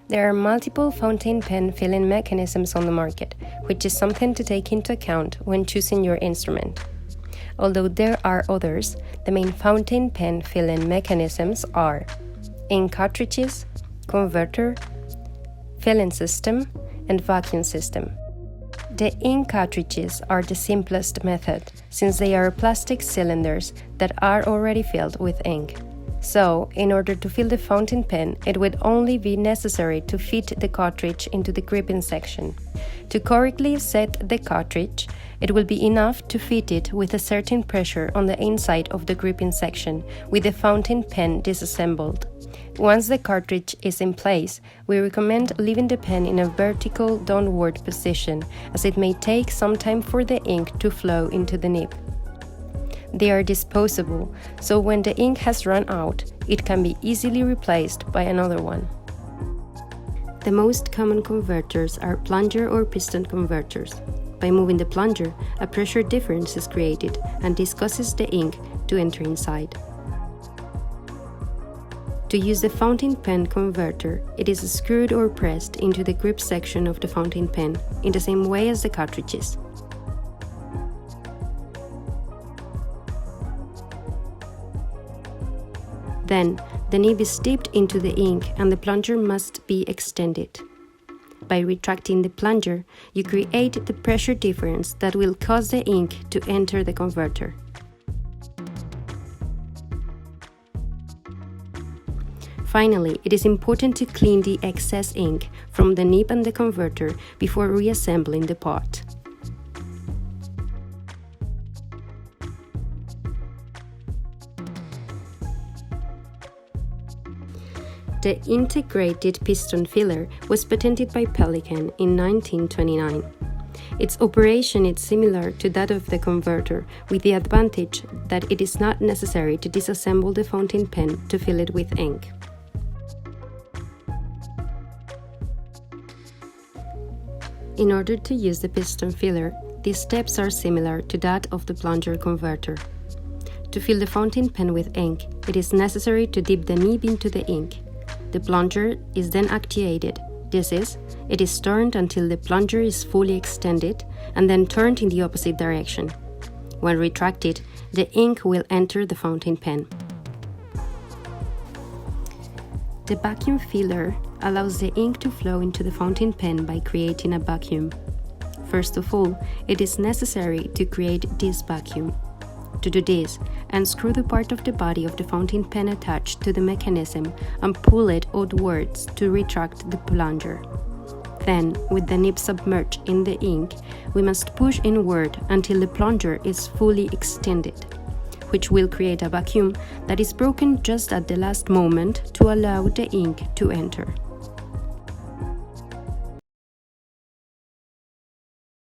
There are multiple fountain pen filling mechanisms on the market, which is something to take into account when choosing your instrument. Although there are others, the main fountain pen filling mechanisms are ink cartridges, converter, filling system, and vacuum system. The ink cartridges are the simplest method, since they are plastic cylinders that are already filled with ink. So, in order to fill the fountain pen, it would only be necessary to fit the cartridge into the gripping section. To correctly set the cartridge, it will be enough to fit it with a certain pressure on the inside of the gripping section, with the fountain pen disassembled. Once the cartridge is in place, we recommend leaving the pen in a vertical downward position, as it may take some time for the ink to flow into the nib. They are disposable, so when the ink has run out, it can be easily replaced by another one. The most common converters are plunger or piston converters. By moving the plunger, a pressure difference is created, and this causes the ink to enter inside. To use the fountain pen converter, it is screwed or pressed into the grip section of the fountain pen, in the same way as the cartridges. Then, the nib is dipped into the ink and the plunger must be extended. By retracting the plunger, you create the pressure difference that will cause the ink to enter the converter. Finally, it is important to clean the excess ink from the nib and the converter before reassembling the part. The integrated piston filler was patented by Pelican in 1929. Its operation is similar to that of the converter, with the advantage that it is not necessary to disassemble the fountain pen to fill it with ink. In order to use the piston filler, these steps are similar to that of the plunger converter. To fill the fountain pen with ink, it is necessary to dip the nib into the ink. The plunger is then actuated. This is, it is turned until the plunger is fully extended and then turned in the opposite direction. When retracted, the ink will enter the fountain pen. The vacuum filler allows the ink to flow into the fountain pen by creating a vacuum. First of all, it is necessary to create this vacuum. To do this, unscrew the part of the body of the fountain pen attached to the mechanism and pull it outwards to retract the plunger. Then, with the nib submerged in the ink, we must push inward until the plunger is fully extended, which will create a vacuum that is broken just at the last moment to allow the ink to enter.